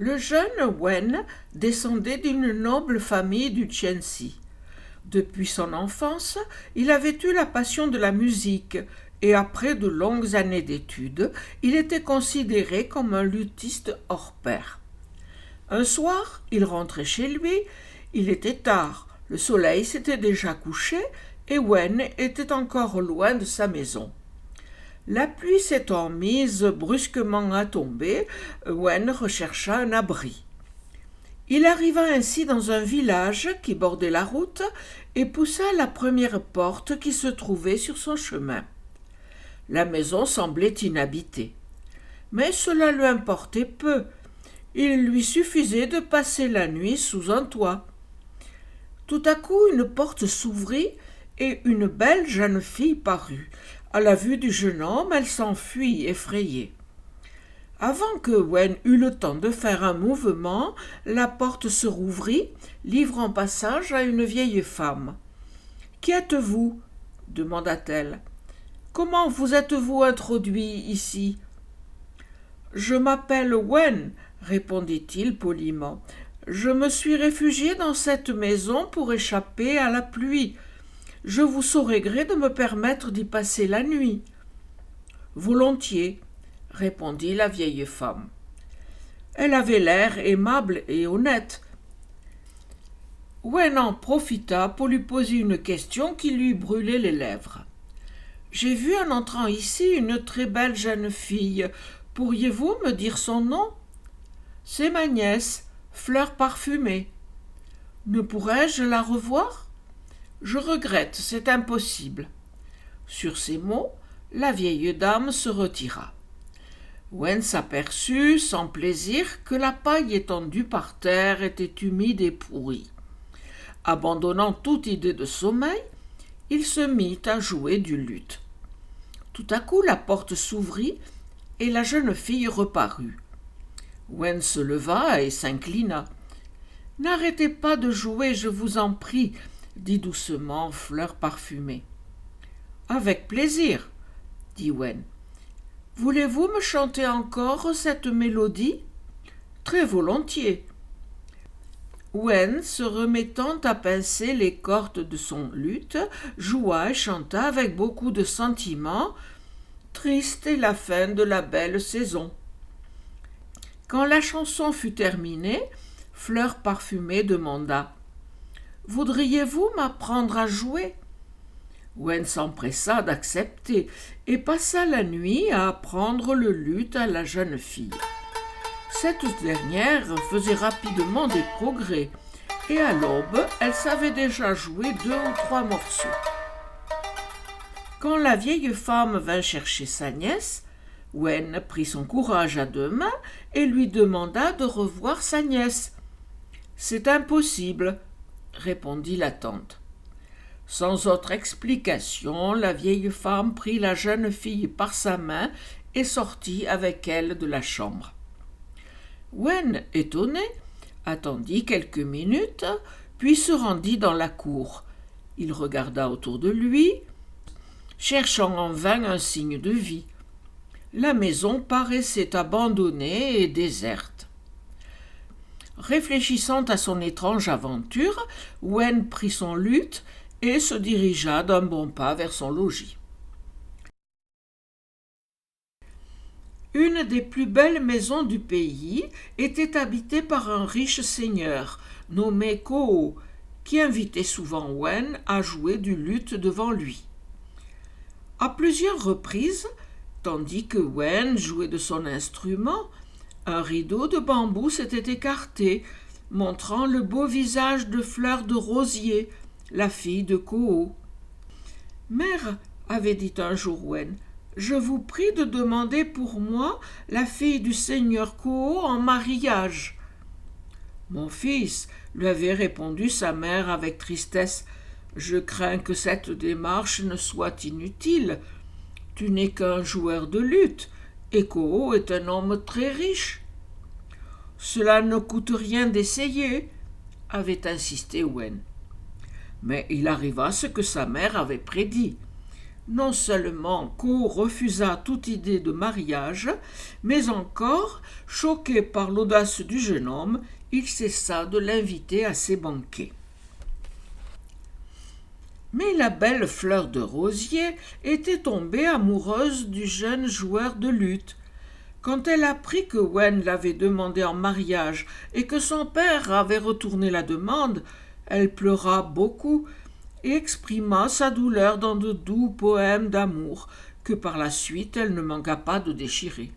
Le jeune Wen descendait d'une noble famille du Tianxi. Depuis son enfance, il avait eu la passion de la musique et après de longues années d'études, il était considéré comme un luthiste hors pair. Un soir, il rentrait chez lui, il était tard, le soleil s'était déjà couché et Wen était encore loin de sa maison. La pluie s'étant mise brusquement à tomber, Wen rechercha un abri. Il arriva ainsi dans un village qui bordait la route et poussa la première porte qui se trouvait sur son chemin. La maison semblait inhabitée. Mais cela lui importait peu. Il lui suffisait de passer la nuit sous un toit. Tout à coup, une porte s'ouvrit et une belle jeune fille parut. À la vue du jeune homme, elle s'enfuit effrayée. Avant que Wen eût le temps de faire un mouvement, la porte se rouvrit, livrant passage à une vieille femme. « Qui êtes-vous » demanda-t-elle. « Comment vous êtes-vous introduit ici ?»« Je m'appelle Wen, » répondit-il poliment. « Je me suis réfugié dans cette maison pour échapper à la pluie. Je vous saurai gré de me permettre d'y passer la nuit. »« Volontiers, » répondit la vieille femme. Elle avait l'air aimable et honnête. Wen en profita pour lui poser une question qui lui brûlait les lèvres. « J'ai vu en entrant ici une très belle jeune fille. Pourriez-vous me dire son nom ?»« C'est ma nièce, Fleur Parfumée. »« Ne pourrais-je la revoir ?»« Je regrette, c'est impossible. » Sur ces mots, la vieille dame se retira. Wen s'aperçut, sans plaisir, que la paille étendue par terre était humide et pourrie. Abandonnant toute idée de sommeil, il se mit à jouer du luth. Tout à coup, la porte s'ouvrit et la jeune fille reparut. Wen se leva et s'inclina. « N'arrêtez pas de jouer, je vous en prie, » dit doucement Fleur Parfumée. « Avec plaisir, » dit Wen. « Voulez-vous me chanter encore cette mélodie ?»« Très volontiers. » Wen, se remettant à pincer les cordes de son luth, joua et chanta avec beaucoup de sentiment. Triste est la fin de la belle saison. Quand la chanson fut terminée, Fleur Parfumée demanda « Voudriez-vous m'apprendre à jouer ?» Wen s'empressa d'accepter et passa la nuit à apprendre le luth à la jeune fille. Cette dernière faisait rapidement des progrès et à l'aube, elle savait déjà jouer 2 ou 3 morceaux. Quand la vieille femme vint chercher sa nièce, Wen prit son courage à 2 mains et lui demanda de revoir sa nièce. « C'est impossible, » répondit la tante. Sans autre explication, la vieille femme prit la jeune fille par sa main et sortit avec elle de la chambre. Wen, étonné, attendit quelques minutes, puis se rendit dans la cour. Il regarda autour de lui, cherchant en vain un signe de vie. La maison paraissait abandonnée et déserte. Réfléchissant à son étrange aventure, Wen prit son luth et se dirigea d'un bon pas vers son logis. Une des plus belles maisons du pays était habitée par un riche seigneur nommé Koo, qui invitait souvent Wen à jouer du luth devant lui. À plusieurs reprises, tandis que Wen jouait de son instrument, un rideau de bambou s'était écarté, montrant le beau visage de Fleur de Rosier, la fille de Koo. « Mère, » avait dit un jour Wen, « je vous prie de demander pour moi la fille du seigneur Koo en mariage. » « Mon fils, » lui avait répondu sa mère avec tristesse, « je crains que cette démarche ne soit inutile. Tu n'es qu'un joueur de luth, et Koo est un homme très riche. »« Cela ne coûte rien d'essayer, » avait insisté Wen. Mais il arriva ce que sa mère avait prédit. Non seulement Ko refusa toute idée de mariage, mais encore, choqué par l'audace du jeune homme, il cessa de l'inviter à ses banquets. Mais la belle Fleur de Rosier était tombée amoureuse du jeune joueur de luth. Quand elle apprit que Wen l'avait demandé en mariage et que son père avait retourné la demande, elle pleura beaucoup et exprima sa douleur dans de doux poèmes d'amour que par la suite elle ne manqua pas de déchirer.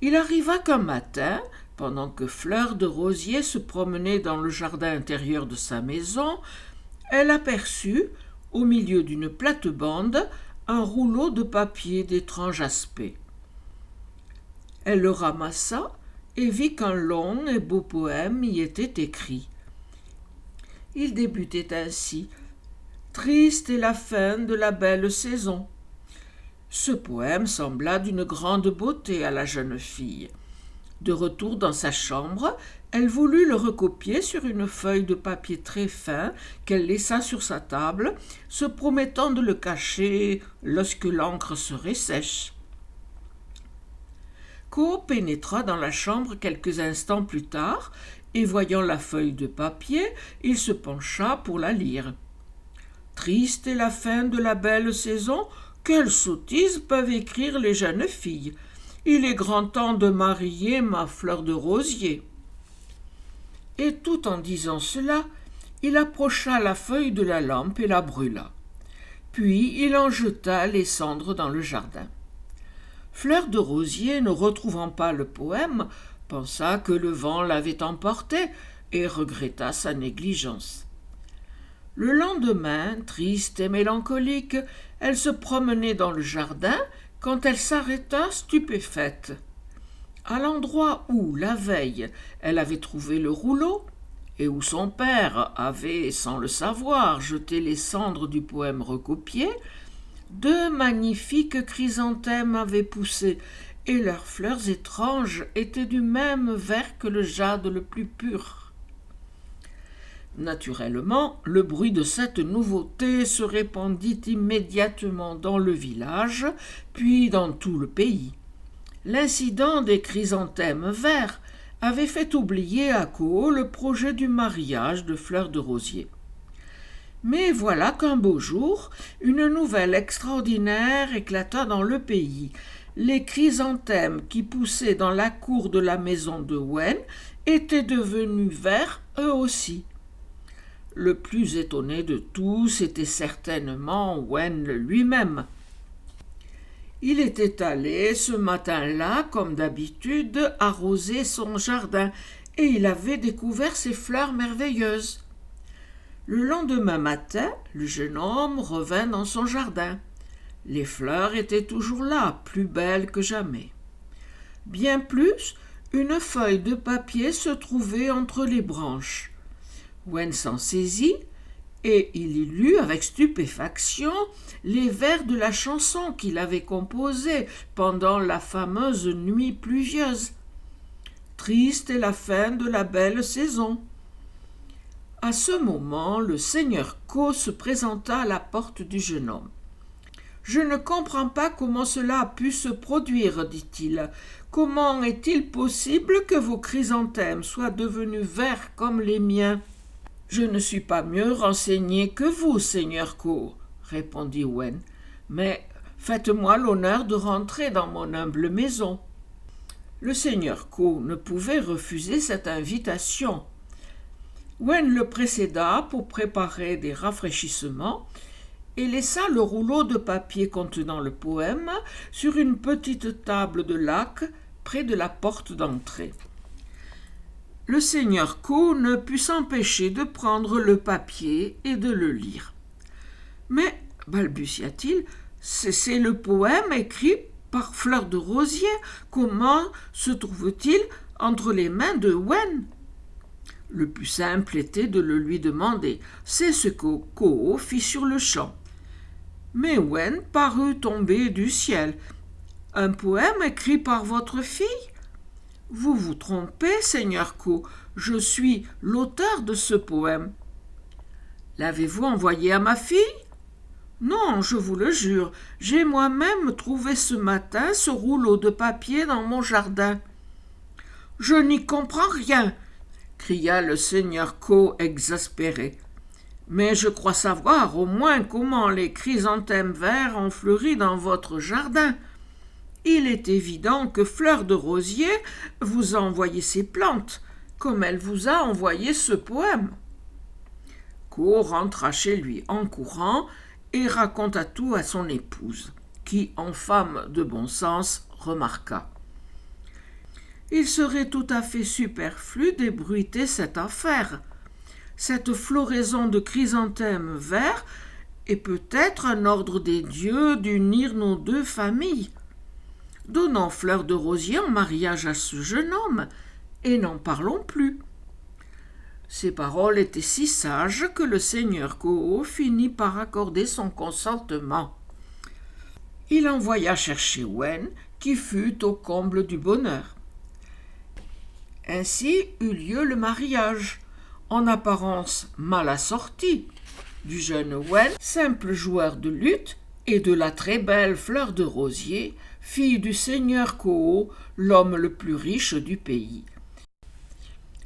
Il arriva qu'un matin, pendant que Fleur de Rosier se promenait dans le jardin intérieur de sa maison, elle aperçut, au milieu d'une plate-bande, un rouleau de papier d'étrange aspect. Elle le ramassa et vit qu'un long et beau poème y était écrit. Il débutait ainsi. « Triste est la fin de la belle saison ». Ce poème sembla d'une grande beauté à la jeune fille. De retour dans sa chambre, elle voulut le recopier sur une feuille de papier très fin qu'elle laissa sur sa table, se promettant de le cacher lorsque l'encre serait sèche. Ko pénétra dans la chambre quelques instants plus tard, et voyant la feuille de papier, il se pencha pour la lire. « Triste est la fin de la belle saison, quelle sottise peuvent écrire les jeunes filles. Il est grand temps de marier ma Fleur de Rosier. » Et tout en disant cela, il approcha la feuille de la lampe et la brûla. Puis il en jeta les cendres dans le jardin. Fleur de Rosier, ne retrouvant pas le poème, pensa que le vent l'avait emporté et regretta sa négligence. Le lendemain, triste et mélancolique, elle se promenait dans le jardin quand elle s'arrêta stupéfaite. À l'endroit où, la veille, elle avait trouvé le rouleau, et où son père avait, sans le savoir, jeté les cendres du poème recopié, deux magnifiques chrysanthèmes avaient poussé, et leurs fleurs étranges étaient du même vert que le jade le plus pur. Naturellement, le bruit de cette nouveauté se répandit immédiatement dans le village, puis dans tout le pays. L'incident des chrysanthèmes verts avait fait oublier à Ko le projet du mariage de Fleur de Rosier. Mais voilà qu'un beau jour, une nouvelle extraordinaire éclata dans le pays. Les chrysanthèmes qui poussaient dans la cour de la maison de Wen étaient devenus verts eux aussi. Le plus étonné de tous était certainement Wen lui-même. Il était allé ce matin-là, comme d'habitude, arroser son jardin, et il avait découvert ces fleurs merveilleuses. Le lendemain matin, le jeune homme revint dans son jardin. Les fleurs étaient toujours là, plus belles que jamais. Bien plus, une feuille de papier se trouvait entre les branches. Wen s'en saisit, et il y lut avec stupéfaction les vers de la chanson qu'il avait composée pendant la fameuse nuit pluvieuse. Triste est la fin de la belle saison. À ce moment, le seigneur Ko se présenta à la porte du jeune homme. « Je ne comprends pas comment cela a pu se produire, dit-il. Comment est-il possible que vos chrysanthèmes soient devenus verts comme les miens ?» « Je ne suis pas mieux renseigné que vous, seigneur Ko, répondit Wen, mais faites-moi l'honneur de rentrer dans mon humble maison. Le seigneur Ko ne pouvait refuser cette invitation. Wen le précéda pour préparer des rafraîchissements et laissa le rouleau de papier contenant le poème sur une petite table de laque près de la porte d'entrée. Le seigneur Ko ne put s'empêcher de prendre le papier et de le lire. « Mais, balbutia-t-il, c'est le poème écrit par Fleur de Rosier. Comment se trouve-t-il entre les mains de Wen ?» Le plus simple était de le lui demander. C'est ce que Ko fit sur-le-champ. Mais Wen parut tomber du ciel. « Un poème écrit par votre fille ? Vous vous trompez, seigneur Ko, je suis l'auteur de ce poème. L'avez-vous envoyé à ma fille ? Non, je vous le jure, j'ai moi-même trouvé ce matin ce rouleau de papier dans mon jardin. Je n'y comprends rien, cria le seigneur Ko exaspéré. Mais je crois savoir au moins comment les chrysanthèmes verts ont fleuri dans votre jardin. Il est évident que Fleur de Rosier vous a envoyé ces plantes, comme elle vous a envoyé ce poème. Ko rentra chez lui en courant et raconta tout à son épouse, qui, en femme de bon sens, remarqua. Il serait tout à fait superflu d'ébruiter cette affaire. Cette floraison de chrysanthèmes verts est peut-être un ordre des dieux d'unir nos deux familles. Donnons Fleur de Rosier en mariage à ce jeune homme, et n'en parlons plus. Ces paroles étaient si sages que le seigneur Ko finit par accorder son consentement. Il envoya chercher Wen, qui fut au comble du bonheur. Ainsi eut lieu le mariage, en apparence mal assorti, du jeune Wen, simple joueur de luth, et de la très belle Fleur de Rosier, fille du seigneur Ko, l'homme le plus riche du pays.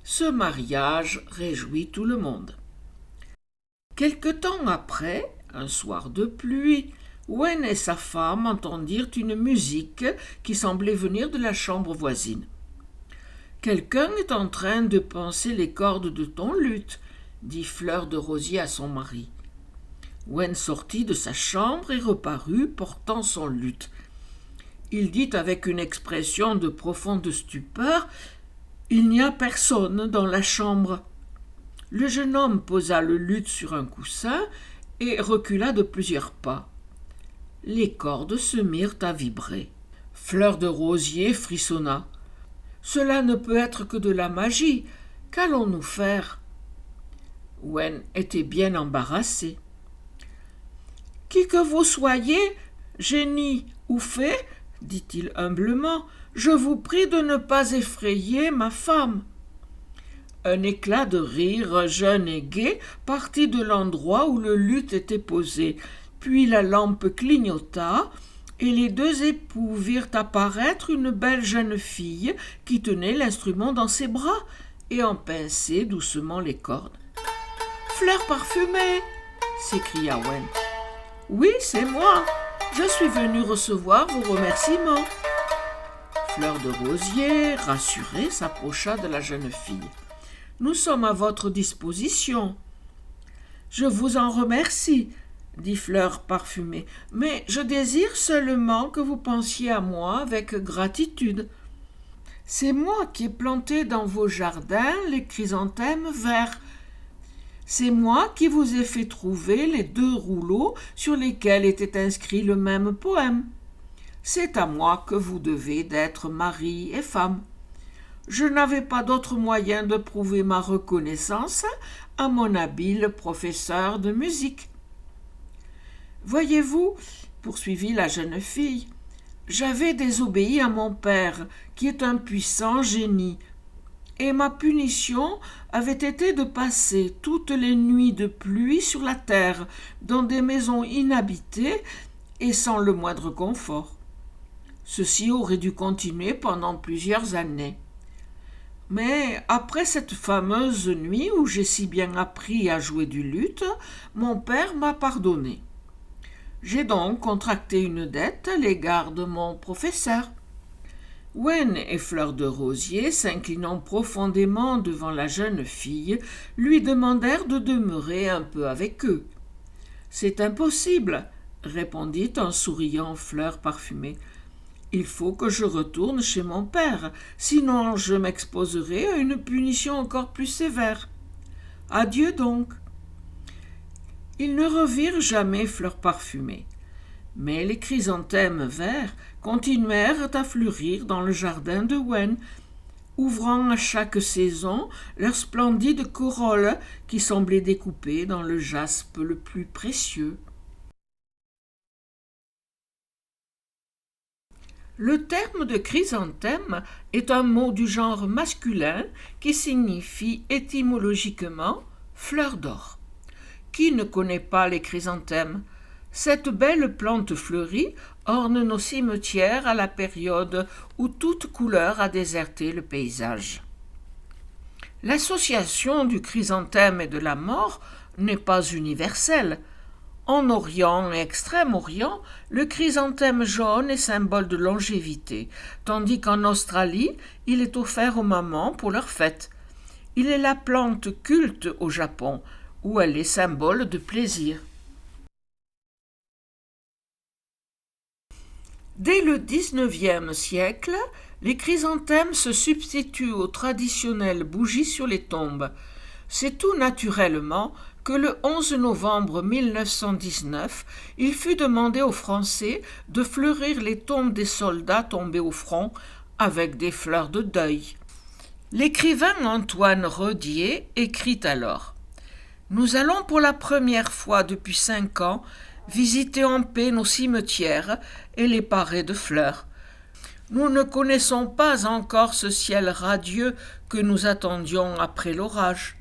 Ce mariage réjouit tout le monde. Quelque temps après, un soir de pluie, Wen et sa femme entendirent une musique qui semblait venir de la chambre voisine. « Quelqu'un est en train de pincer les cordes de ton luth, dit Fleur de Rosier à son mari. Wen sortit de sa chambre et reparut portant son luth. Il dit avec une expression de profonde stupeur « Il n'y a personne dans la chambre. » Le jeune homme posa le luth sur un coussin et recula de plusieurs pas. Les cordes se mirent à vibrer. Fleur de Rosier frissonna. « Cela ne peut être que de la magie. Qu'allons-nous faire ?» Wen était bien embarrassé. « Qui que vous soyez, génie ou fée, dit-il humblement, je vous prie de ne pas effrayer ma femme. » Un éclat de rire jeune et gai partit de l'endroit où le luth était posé, puis la lampe clignota, et les deux époux virent apparaître une belle jeune fille qui tenait l'instrument dans ses bras et en pinçait doucement les cordes. « Fleur parfumée !» s'écria Wen. « Oui, c'est moi. Je suis venue recevoir vos remerciements. » Fleur de Rosier, rassurée, s'approcha de la jeune fille. « Nous sommes à votre disposition. »« Je vous en remercie, » dit Fleur parfumée, « mais je désire seulement que vous pensiez à moi avec gratitude. C'est moi qui ai planté dans vos jardins les chrysanthèmes verts. C'est moi qui vous ai fait trouver les 2 rouleaux sur lesquels était inscrit le même poème. C'est à moi que vous devez d'être mari et femme. Je n'avais pas d'autre moyen de prouver ma reconnaissance à mon habile professeur de musique. Voyez-vous, poursuivit la jeune fille, j'avais désobéi à mon père, qui est un puissant génie, et ma punition avait été de passer toutes les nuits de pluie sur la terre, dans des maisons inhabitées et sans le moindre confort. Ceci aurait dû continuer pendant plusieurs années. Mais après cette fameuse nuit où j'ai si bien appris à jouer du luth, mon père m'a pardonné. J'ai donc contracté une dette à l'égard de mon professeur. » Wen et Fleur de Rosier, s'inclinant profondément devant la jeune fille, lui demandèrent de demeurer un peu avec eux. « C'est impossible, » répondit en souriant Fleur parfumée. « Il faut que je retourne chez mon père, sinon je m'exposerai à une punition encore plus sévère. Adieu donc. » Ils ne revirent jamais Fleur parfumée, mais les chrysanthèmes verts continuèrent à fleurir dans le jardin de Wen, ouvrant à chaque saison leurs splendides corolles qui semblaient découpées dans le jaspe le plus précieux. Le terme de chrysanthème est un mot du genre masculin qui signifie étymologiquement fleur d'or. Qui ne connaît pas les chrysanthèmes? Cette belle plante fleurie orne nos cimetières à la période où toute couleur a déserté le paysage. L'association du chrysanthème et de la mort n'est pas universelle. En Orient et Extrême-Orient, le chrysanthème jaune est symbole de longévité, tandis qu'en Australie, il est offert aux mamans pour leur fête. Il est la plante culte au Japon, où elle est symbole de plaisir. Dès le XIXe siècle, les chrysanthèmes se substituent aux traditionnelles bougies sur les tombes. C'est tout naturellement que le 11 novembre 1919, il fut demandé aux Français de fleurir les tombes des soldats tombés au front avec des fleurs de deuil. L'écrivain Antoine Rodier écrit alors « Nous allons pour la première fois depuis 5 ans visiter en paix nos cimetières et les parer de fleurs. Nous ne connaissons pas encore ce ciel radieux que nous attendions après l'orage.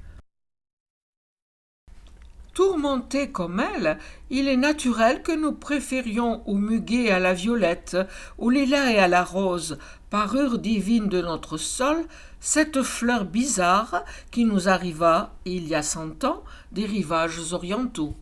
Tourmentés comme elle, il est naturel que nous préférions au muguet et à la violette, au lilas et à la rose, parure divine de notre sol, cette fleur bizarre qui nous arriva, il y a 100 ans, des rivages orientaux. »